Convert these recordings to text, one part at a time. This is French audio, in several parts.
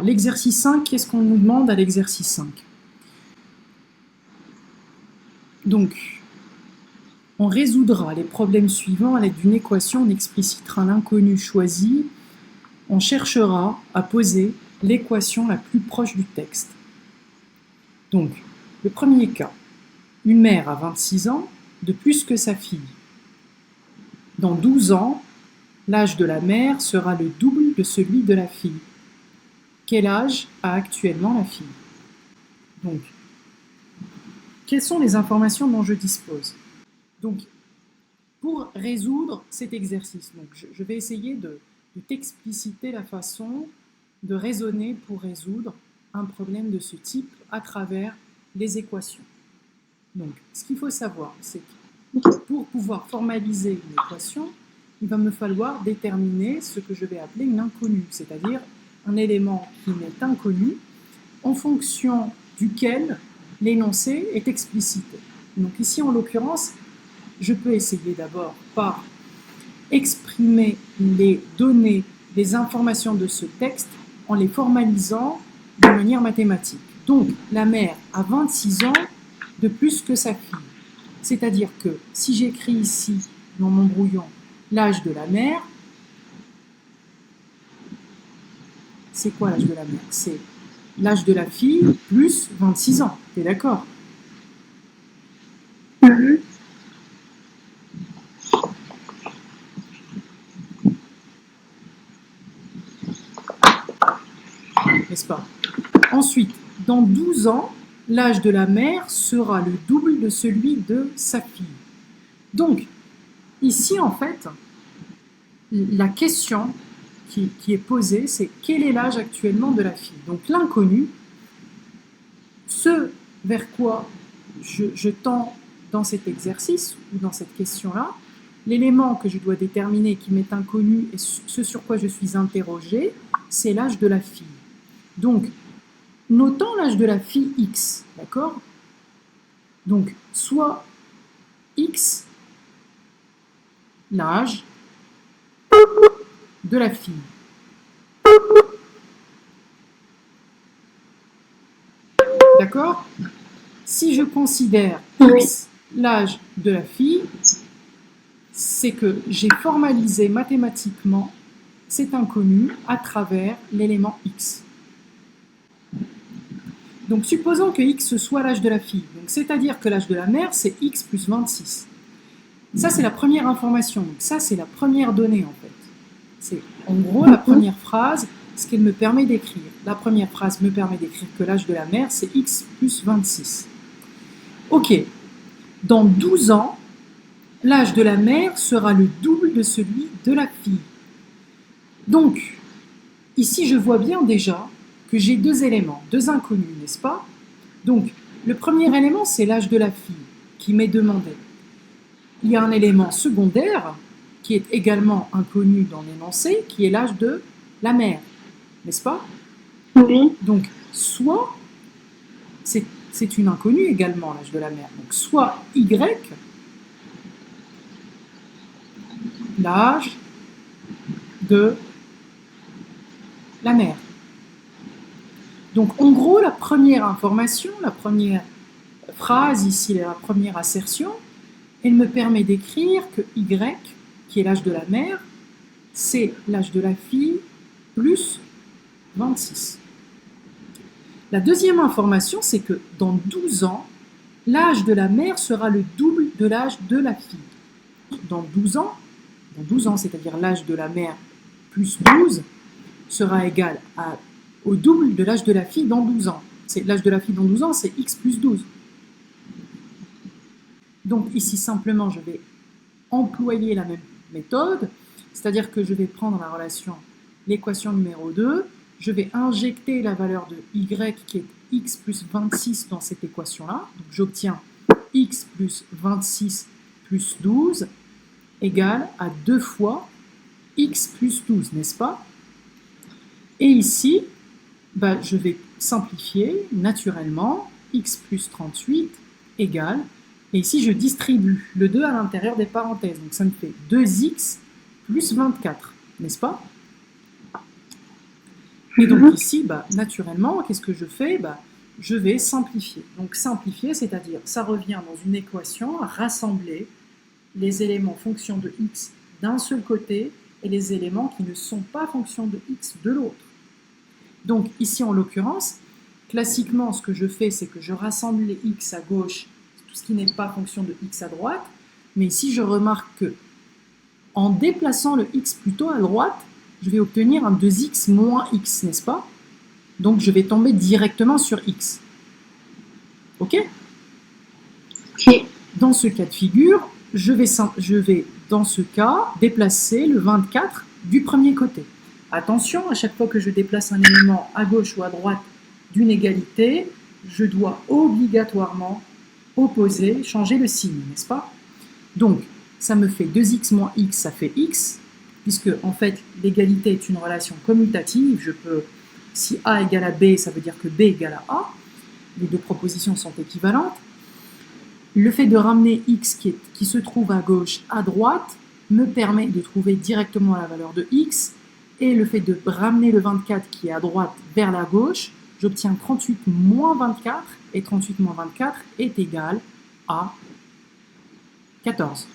Alors, l'exercice 5, qu'est-ce qu'on nous demande à l'exercice 5? Donc, on résoudra les problèmes suivants à l'aide d'une équation, on explicitera l'inconnu choisi, on cherchera à poser l'équation la plus proche du texte. Donc, le premier cas, une mère a 26 ans, de plus que sa fille. Dans 12 ans, l'âge de la mère sera le double de celui de la fille. Quel âge a actuellement la fille? Donc, quelles sont les informations dont je dispose? Donc, pour résoudre cet exercice, donc je vais essayer de t'expliciter la façon de raisonner pour résoudre un problème de ce type à travers les équations. Donc, ce qu'il faut savoir, c'est que pour pouvoir formaliser une équation, il va me falloir déterminer ce que je vais appeler une inconnue, c'est-à-dire un élément qui m'est inconnu en fonction duquel l'énoncé est explicité. Donc ici, en l'occurrence, je peux essayer d'abord par exprimer les données, les informations de ce texte en les formalisant de manière mathématique. Donc, la mère a 26 ans de plus que sa fille. C'est-à-dire que si j'écris ici, dans mon brouillon, l'âge de la mère, c'est quoi l'âge de la mère? C'est l'âge de la fille plus 26 ans. T'es d'accord? N'est-ce pas? Ensuite, dans 12 ans, l'âge de la mère sera le double de celui de sa fille. Donc, ici, en fait, la question qui est posée, c'est quel est l'âge actuellement de la fille? Donc, l'inconnu, ce vers quoi je tends dans cet exercice ou dans cette question-là, l'élément que je dois déterminer qui m'est inconnu et ce sur quoi je suis interrogé, c'est l'âge de la fille. Donc, notons l'âge de la fille X, d'accord? Donc, soit X, l'âge de la fille. D'accord? Si je considère X, l'âge de la fille, c'est que j'ai formalisé mathématiquement cet inconnu à travers l'élément X. Donc, supposons que X soit l'âge de la fille. Donc, c'est-à-dire que l'âge de la mère, c'est X plus 26. Ça, c'est la première information. Donc, ça, c'est la première donnée, en fait. C'est, en gros, la première phrase, ce qu'elle me permet d'écrire. La première phrase me permet d'écrire que l'âge de la mère, c'est X plus 26. Ok. Dans 12 ans, l'âge de la mère sera le double de celui de la fille. Donc, ici, je vois bien déjà que j'ai deux éléments, deux inconnus, n'est-ce pas? Donc, le premier élément, c'est l'âge de la fille qui m'est demandé. Il y a un élément secondaire qui est également inconnu dans l'énoncé, qui est l'âge de la mère, n'est-ce pas? Oui. Donc, soit, c'est une inconnue également, l'âge de la mère, donc soit Y, l'âge de la mère. Donc, en gros, la première information, la première phrase ici, la première assertion, elle me permet d'écrire que Y, qui est l'âge de la mère, c'est l'âge de la fille plus 26. La deuxième information, c'est que dans 12 ans, l'âge de la mère sera le double de l'âge de la fille. Dans 12 ans, c'est-à-dire l'âge de la mère plus 12, sera égal au double de l'âge de la fille dans 12 ans. L'âge de la fille dans 12 ans, c'est X plus 12. Donc ici, simplement, je vais employer la même méthode, c'est-à-dire que je vais prendre la relation, l'équation numéro 2, je vais injecter la valeur de y qui est x plus 26 dans cette équation-là, donc j'obtiens x plus 26 plus 12 égale à 2 fois x plus 12, n'est-ce pas? Et ici, je vais simplifier naturellement, x plus 38 égale, et ici je distribue le 2 à l'intérieur des parenthèses, donc ça me fait 2x plus 24, n'est-ce pas? Et donc ici, naturellement, qu'est-ce que je fais? Je vais simplifier. Donc simplifier, c'est-à-dire, ça revient dans une équation à rassembler les éléments fonction de x d'un seul côté et les éléments qui ne sont pas fonction de x de l'autre. Donc ici, en l'occurrence, classiquement, ce que je fais, c'est que je rassemble les x à gauche, tout ce qui n'est pas fonction de x à droite, mais ici, je remarque que en déplaçant le x plutôt à droite, je vais obtenir un 2x moins x, n'est-ce pas? Donc je vais tomber directement sur x. Ok? Ok. Dans ce cas de figure, je vais dans ce cas déplacer le 24 du premier côté. Attention, à chaque fois que je déplace un élément à gauche ou à droite d'une égalité, je dois obligatoirement opposer, changer le signe, n'est-ce pas? Donc, ça me fait 2x moins x, ça fait x, puisque en fait, l'égalité est une relation commutative. Si a égale à b, ça veut dire que b égale à a. Les deux propositions sont équivalentes. Le fait de ramener x qui se trouve à gauche à droite me permet de trouver directement la valeur de x, et le fait de ramener le 24 qui est à droite vers la gauche, j'obtiens 38 moins 24, et 38 moins 24 est égal à 14.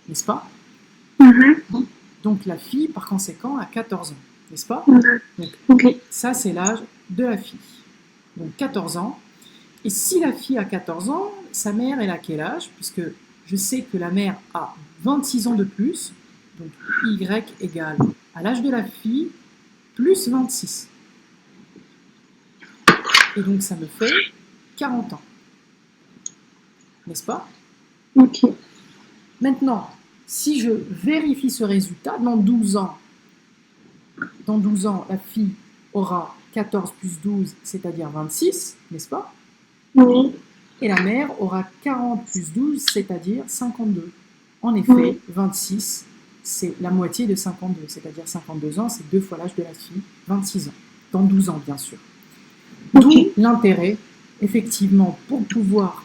N'est-ce pas? Donc la fille, par conséquent, a 14 ans. N'est-ce pas? Donc, ça, c'est l'âge de la fille. Donc 14 ans. Et si la fille a 14 ans, sa mère, elle a quel âge? Puisque je sais que la mère a 26 ans de plus. Donc y égale à l'âge de la fille plus 26. Et donc ça me fait 40 ans. N'est-ce pas? Ok. Maintenant, si je vérifie ce résultat, dans 12 ans, la fille aura 14 plus 12, c'est-à-dire 26, n'est-ce pas? Oui. Et la mère aura 40 plus 12, c'est-à-dire 52. En effet, oui. 26, c'est la moitié de 52, c'est-à-dire 52 ans, c'est 2 fois l'âge de la fille, 26 ans. Dans 12 ans, bien sûr. D'où l'intérêt, effectivement, pour pouvoir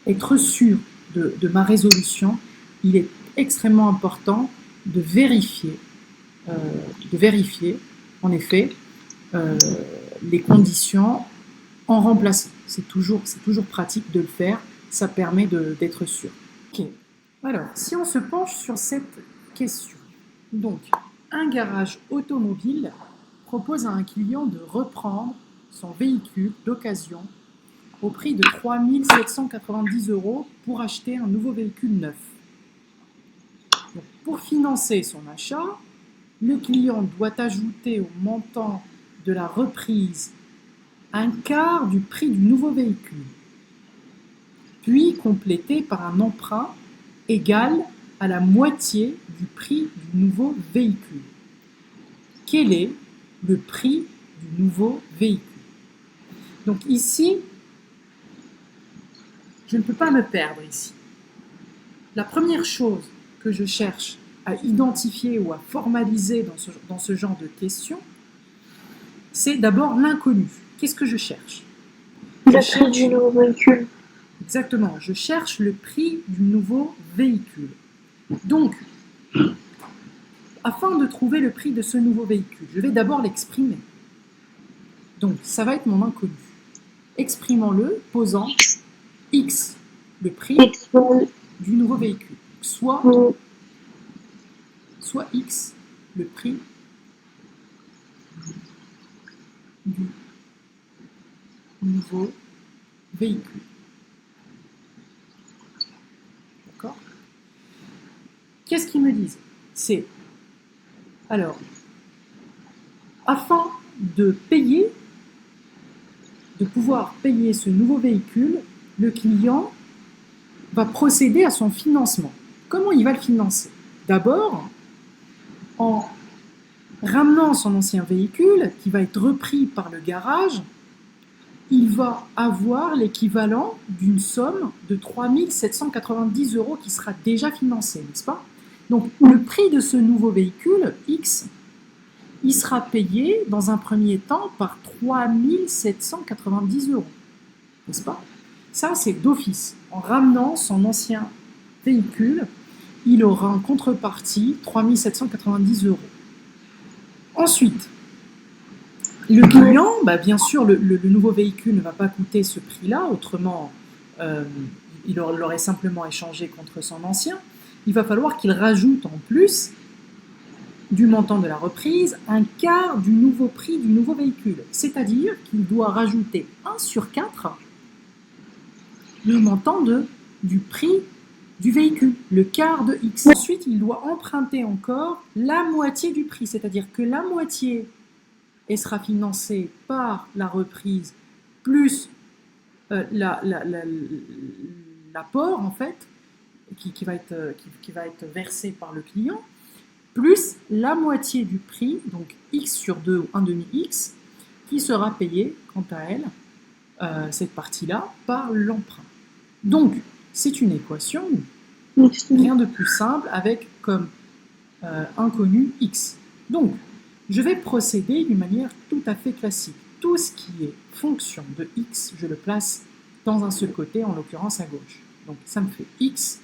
être sûr de ma résolution, il est extrêmement important de vérifier, en effet, les conditions en remplaçant. C'est toujours pratique de le faire, ça permet d'être sûr. Ok. Alors, si on se penche sur cette question, donc, un garage automobile propose à un client de reprendre son véhicule d'occasion au prix de 3 790 € pour acheter un nouveau véhicule neuf. Donc, pour financer son achat, le client doit ajouter au montant de la reprise un quart du prix du nouveau véhicule, puis complété par un emprunt égal à la moitié du prix du nouveau véhicule. Quel est le prix du nouveau véhicule? Donc ici, je ne peux pas me perdre ici. La première chose que je cherche à identifier ou à formaliser dans ce genre de questions, c'est d'abord l'inconnu. Qu'est-ce que je cherche? Le prix du nouveau véhicule. Exactement, je cherche le prix du nouveau véhicule. Donc, afin de trouver le prix de ce nouveau véhicule, je vais d'abord l'exprimer. Donc, ça va être mon inconnu. Exprimons-le, posant X, le prix du nouveau véhicule. Soit X, le prix du nouveau véhicule. D'accord? Qu'est-ce qu'ils me disent? C'est, alors, afin de pouvoir payer ce nouveau véhicule, le client va procéder à son financement. Comment il va le financer? D'abord, en ramenant son ancien véhicule, qui va être repris par le garage, il va avoir l'équivalent d'une somme de 3 790 € qui sera déjà financée, n'est-ce pas? Donc, le prix de ce nouveau véhicule, X, il sera payé dans un premier temps par 3 790 €, n'est-ce pas? Ça, c'est d'office. En ramenant son ancien véhicule, il aura en contrepartie 3 790 €. Ensuite, le client, bien sûr, le nouveau véhicule ne va pas coûter ce prix-là, autrement, il l'aurait simplement échangé contre son ancien. Il va falloir qu'il rajoute en plus du montant de la reprise un quart du nouveau prix du nouveau véhicule. C'est-à-dire qu'il doit rajouter 1 sur 4 le montant du prix du véhicule, le quart de X. Ensuite, il doit emprunter encore la moitié du prix, c'est-à-dire que la moitié sera financée par la reprise plus l'apport, en fait, qui va être versé par le client, plus la moitié du prix, donc X sur 2 ou 1 demi-X, qui sera payé, quant à elle, cette partie-là, par l'emprunt. Donc, c'est une équation, rien de plus simple, avec comme inconnu X. Donc, je vais procéder d'une manière tout à fait classique. Tout ce qui est fonction de X, je le place dans un seul côté, en l'occurrence à gauche. Donc, ça me fait X.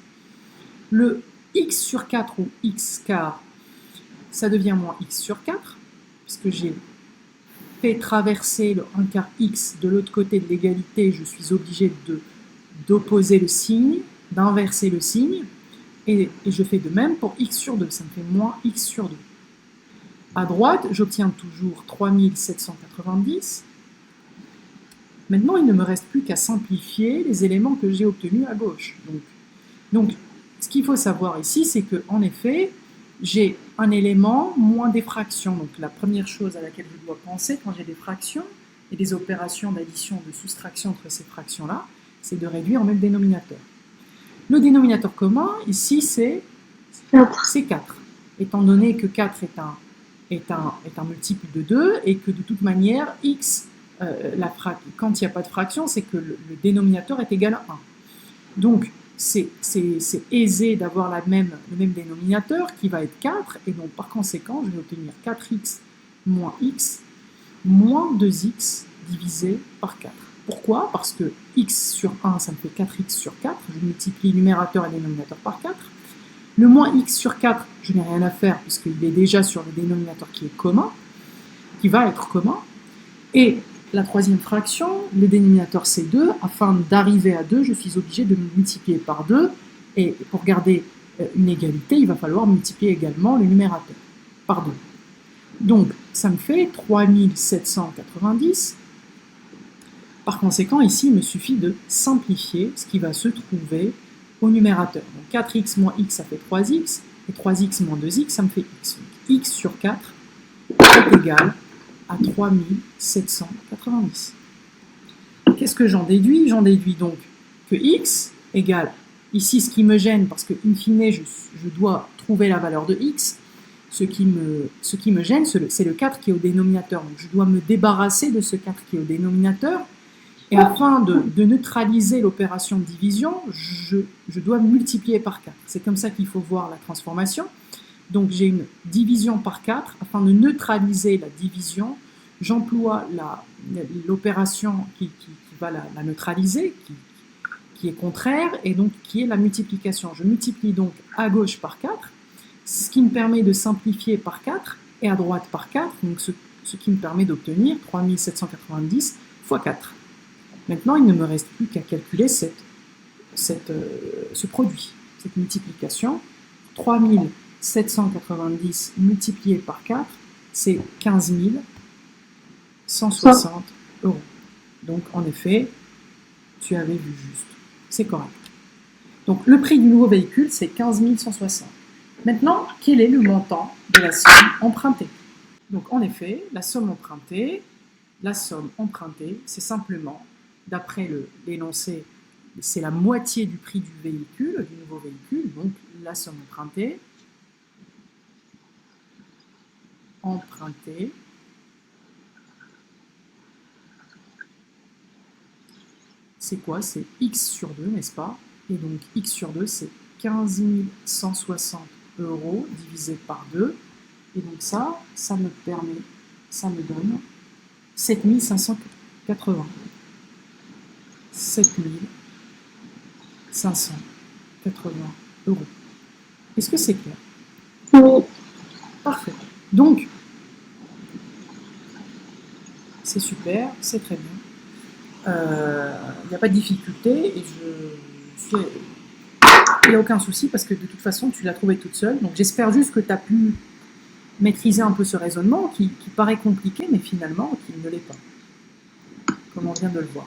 Le X sur 4 ou X quart, ça devient moins X sur 4, puisque j'ai fait traverser le 1 quart X de l'autre côté de l'égalité, je suis obligé d'opposer le signe, d'inverser le signe, et je fais de même pour X sur 2, ça me fait moins X sur 2. À droite, j'obtiens toujours 3790. Maintenant, il ne me reste plus qu'à simplifier les éléments que j'ai obtenus à gauche. Donc, ce qu'il faut savoir ici, c'est qu'en effet, j'ai un élément moins des fractions. Donc, la première chose à laquelle je dois penser quand j'ai des fractions et des opérations d'addition, de soustraction entre ces fractions-là, c'est de réduire en même dénominateur. Le dénominateur commun, ici, c'est 4. Étant donné que 4 est un multiple de 2 et que de toute manière, x, quand il n'y a pas de fraction, c'est que le dénominateur est égal à 1. Donc, c'est aisé d'avoir le même dénominateur qui va être 4, et donc par conséquent, je vais obtenir 4x moins x moins 2x divisé par 4. Pourquoi? Parce que x sur 1, ça me fait 4x sur 4, je multiplie numérateur et dénominateur par 4. Le moins x sur 4, je n'ai rien à faire puisqu'il est déjà sur le dénominateur qui est commun, qui va être commun. Et la troisième fraction, le dénominateur c'est 2. Afin d'arriver à 2, je suis obligé de multiplier par 2. Et pour garder une égalité, il va falloir multiplier également le numérateur par 2. Donc, ça me fait 3790. Par conséquent, ici, il me suffit de simplifier ce qui va se trouver au numérateur. Donc 4x moins x, ça fait 3x, et 3x moins 2x, ça me fait x. Donc x sur 4 est égal à 3790. Qu'est-ce que j'en déduis? J'en déduis donc que x égale, ici ce qui me gêne, parce que in fine, je dois trouver la valeur de x, ce qui me gêne, c'est le 4 qui est au dénominateur. Donc je dois me débarrasser de ce 4 qui est au dénominateur. Et afin de neutraliser l'opération de division, je dois multiplier par 4. C'est comme ça qu'il faut voir la transformation. Donc j'ai une division par 4. Afin de neutraliser la division, j'emploie l'opération qui va la neutraliser, qui est contraire, et donc qui est la multiplication. Je multiplie donc à gauche par 4, ce qui me permet de simplifier par 4, et à droite par 4, donc ce qui me permet d'obtenir 3790 fois 4. Maintenant, il ne me reste plus qu'à calculer ce produit, cette multiplication. 3790 multiplié par 4, c'est 15 160 €. Donc, en effet, tu avais vu juste. C'est correct. Donc, le prix du nouveau véhicule, c'est 15 160. Maintenant, quel est le montant de la somme empruntée? Donc, en effet, la somme empruntée, c'est simplement, d'après l'énoncé, c'est la moitié du prix du véhicule, du nouveau véhicule, donc la somme empruntée, c'est quoi? C'est x sur 2, n'est-ce pas? Et donc x sur 2, c'est 15 160 € divisé par 2. Et donc ça me donne 7580. 7580 €. Est-ce que c'est clair? Oui. Parfait. Donc, c'est super, c'est très bien. Il n'y a pas de difficulté et il n'y a aucun souci parce que de toute façon, tu l'as trouvé toute seule. Donc j'espère juste que tu as pu maîtriser un peu ce raisonnement qui paraît compliqué, mais finalement qui ne l'est pas, comme on vient de le voir.